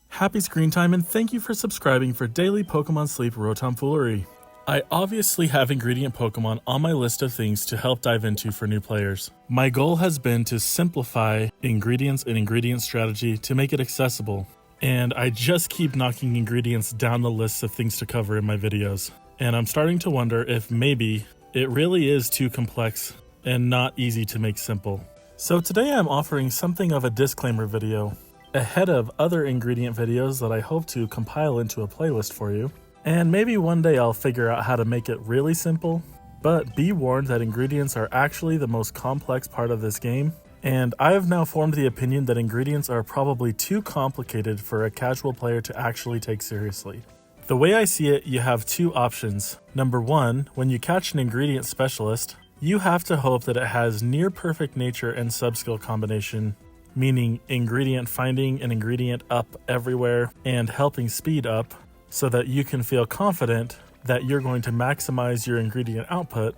Happy screen time and thank you for subscribing for daily Pokemon Sleep Rotomfoolery. I obviously have ingredient Pokemon on my list of things to help dive into for new players. My goal has been to simplify ingredients and ingredient strategy to make it accessible, and I just keep knocking ingredients down the list of things to cover in my videos. And I'm starting to wonder if maybe it really is too complex and not easy to make simple. So today I'm offering something of a disclaimer video ahead of other ingredient videos that I hope to compile into a playlist for you. And maybe one day I'll figure out how to make it really simple, but be warned that ingredients are actually the most complex part of this game, and I have now formed the opinion that ingredients are probably too complicated for a casual player to actually take seriously. The way I see it, you have two options. Number one, when you catch an ingredient specialist, you have to hope that it has near perfect nature and subskill combination, meaning ingredient finding and ingredient up everywhere and helping speed up, so that you can feel confident that you're going to maximize your ingredient output,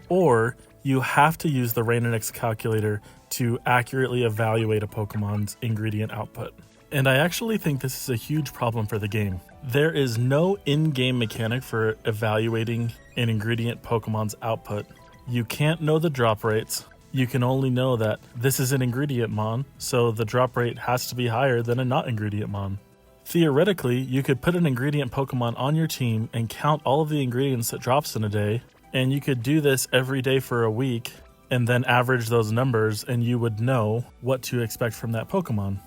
or you have to use the RaenonX calculator to accurately evaluate a Pokemon's ingredient output. And I actually think this is a huge problem for the game. There is no in-game mechanic for evaluating an ingredient Pokemon's output. You can't know the drop rates. You can only know that this is an ingredient mon, so the drop rate has to be higher than a not ingredient mon. Theoretically, you could put an ingredient Pokemon on your team and count all of the ingredients it drops in a day, and you could do this every day for a week, and then average those numbers and you would know what to expect from that Pokemon.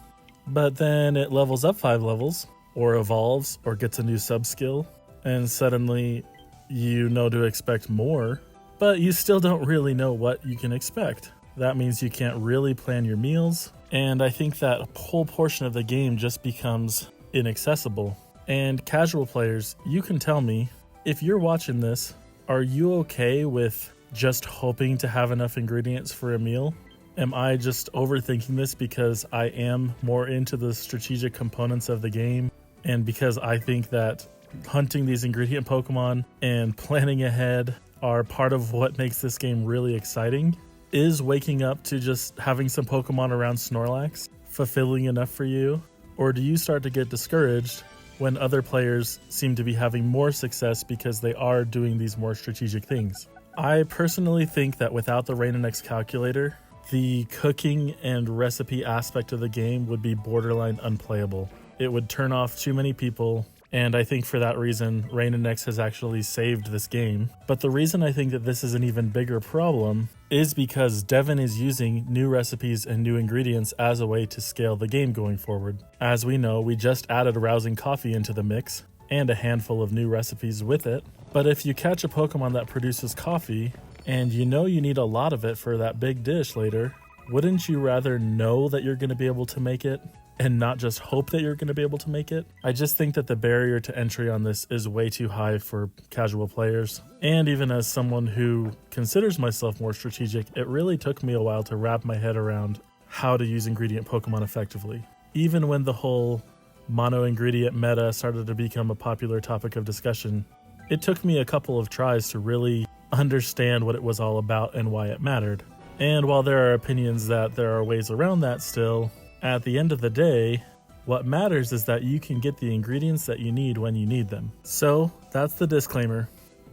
But then it levels up 5 levels, or evolves, or gets a new sub-skill, and suddenly you know to expect more, but you still don't really know what you can expect. That means you can't really plan your meals, and I think that whole portion of the game just becomes inaccessible. And casual players, you can tell me, if you're watching this, are you okay with just hoping to have enough ingredients for a meal? Am I just overthinking this because I am more into the strategic components of the game, and because I think that hunting these ingredient Pokemon and planning ahead are part of what makes this game really exciting? Is waking up to just having some Pokemon around Snorlax fulfilling enough for you? Or do you start to get discouraged when other players seem to be having more success because they are doing these more strategic things? I personally think that without the RaenonX calculator, the cooking and recipe aspect of the game would be borderline unplayable. It would turn off too many people, and I think for that reason, RaenonX has actually saved this game. But the reason I think that this is an even bigger problem is because Devin is using new recipes and new ingredients as a way to scale the game going forward. As we know, we just added rousing coffee into the mix, and a handful of new recipes with it. But if you catch a Pokemon that produces coffee, and you know you need a lot of it for that big dish later, wouldn't you rather know that you're going to be able to make it and not just hope that you're going to be able to make it? I just think that the barrier to entry on this is way too high for casual players. And even as someone who considers myself more strategic, it really took me a while to wrap my head around how to use ingredient Pokemon effectively. Even when the whole mono ingredient meta started to become a popular topic of discussion, it took me a couple of tries to really understand what it was all about and why it mattered. And while there are opinions that there are ways around that still, at the end of the day, what matters is that you can get the ingredients that you need when you need them. So that's the disclaimer.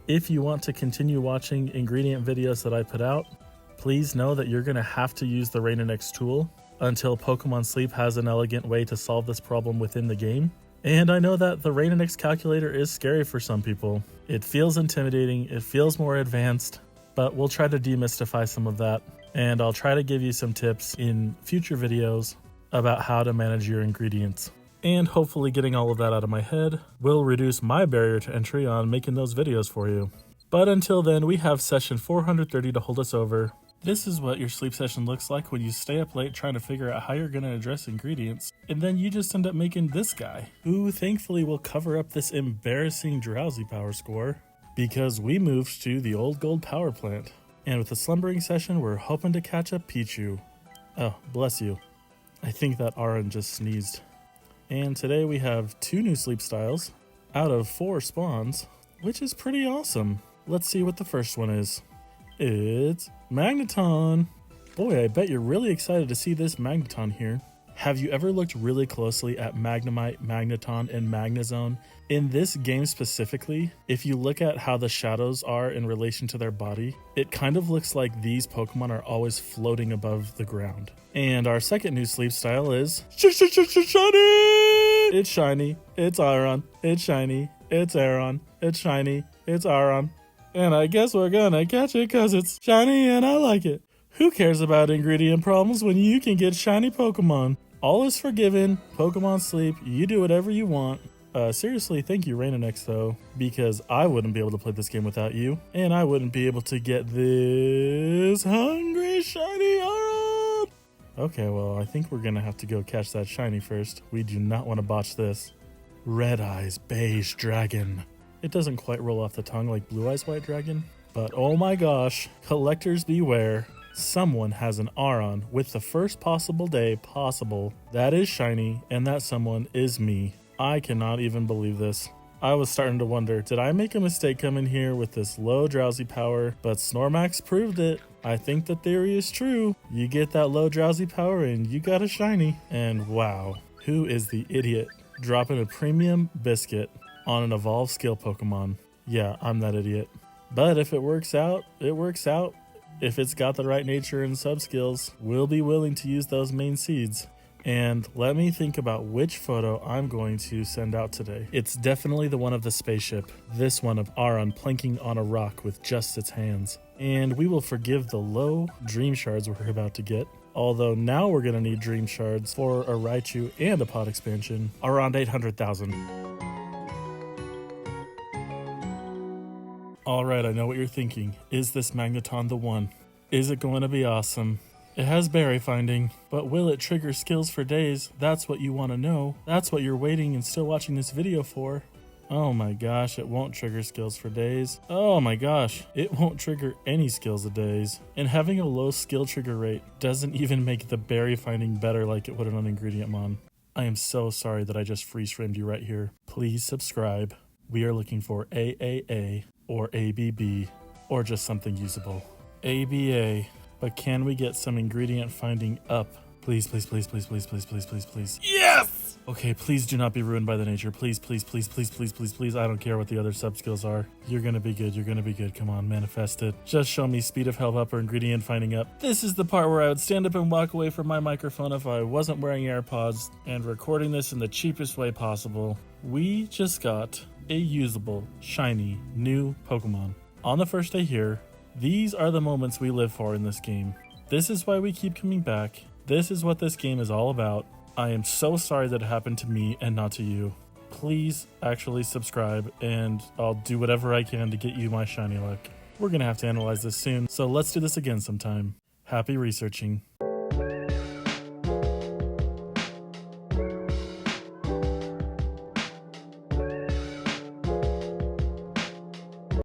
If you want to continue watching ingredient videos that I put out, please know that you're going to have to use the RaenonX tool until Pokemon Sleep has an elegant way to solve this problem within the game. And I know that the RaenonX calculator is scary for some people. It feels intimidating, it feels more advanced, but we'll try to demystify some of that. And I'll try to give you some tips in future videos about how to manage your ingredients. And hopefully getting all of that out of my head will reduce my barrier to entry on making those videos for you. But until then, we have session 430 to hold us over. This is what your sleep session looks like when you stay up late trying to figure out how you're going to address ingredients, and then you just end up making this guy, who thankfully will cover up this embarrassing drowsy power score, because we moved to the old gold power plant. And with the slumbering session, we're hoping to catch up Pichu. Oh, bless you. I think that Aron just sneezed. And today we have 2 new sleep styles out of 4 spawns, which is pretty awesome. Let's see what the first one is. It's Magneton. Boy, I bet you're really excited to see this Magneton here. Have you ever looked really closely at Magnemite, Magneton, and Magnezone? In this game specifically, if you look at how the shadows are in relation to their body, it kind of looks like these Pokemon are always floating above the ground. And our second new sleep style is shiny! It's shiny, it's Aron, it's shiny, it's Aron, it's shiny, it's Aron. And I guess we're gonna catch it cause it's shiny and I like it. Who cares about ingredient problems when you can get shiny Pokemon? All is forgiven, Pokemon Sleep, you do whatever you want. Seriously, thank you RaenonX though, because I wouldn't be able to play this game without you, and I wouldn't be able to get this hungry shiny Aron! Okay, well, I think we're gonna have to go catch that shiny first. We do not want to botch this. Red Eyes Beige Dragon. It doesn't quite roll off the tongue like Blue Eyes White Dragon, but oh my gosh, collectors beware. Someone has an Aron with the first possible day possible. That is shiny, and that someone is me. I cannot even believe this. I was starting to wonder, did I make a mistake coming here with this low drowsy power? But Snormax proved it. I think the theory is true. You get that low drowsy power and you got a shiny. And wow, who is the idiot dropping a premium biscuit on an evolved skill Pokemon? Yeah, I'm that idiot. But if it works out, it works out. If it's got the right nature and sub-skills, we'll be willing to use those main seeds. And let me think about which photo I'm going to send out today. It's definitely the one of the spaceship. This one of Aron planking on a rock with just its hands. And we will forgive the low dream shards we're about to get. Although now we're going to need dream shards for a Raichu and a pod expansion, around 800,000. Alright, I know what you're thinking. Is this Magneton the one? Is it going to be awesome? It has berry finding, but will it trigger skills for days? That's what you want to know. That's what you're waiting and still watching this video for. Oh my gosh, it won't trigger skills for days. Oh my gosh, it won't trigger any skills of days. And having a low skill trigger rate doesn't even make the berry finding better like it would on Ingredient Mon. I am so sorry that I just freeze framed you right here. Please subscribe. We are looking for AAA or ABB or just something usable. ABA. But can we get some ingredient finding up? Please, please, please, please, please, please, please, please, please. Yes! Okay, please do not be ruined by the nature. Please, please, please, please, please, please, please. I don't care what the other sub skills are. You're gonna be good. You're gonna be good. Come on, manifest it. Just show me speed of health up or ingredient finding up. This is the part where I would stand up and walk away from my microphone if I wasn't wearing AirPods and recording this in the cheapest way possible. We just got a usable, shiny, new Pokemon. On the first day here, these are the moments we live for in this game. This is why we keep coming back. This is what this game is all about. I am so sorry that it happened to me and not to you. Please actually subscribe and I'll do whatever I can to get you my shiny luck. We're gonna have to analyze this soon, so let's do this again sometime. Happy researching.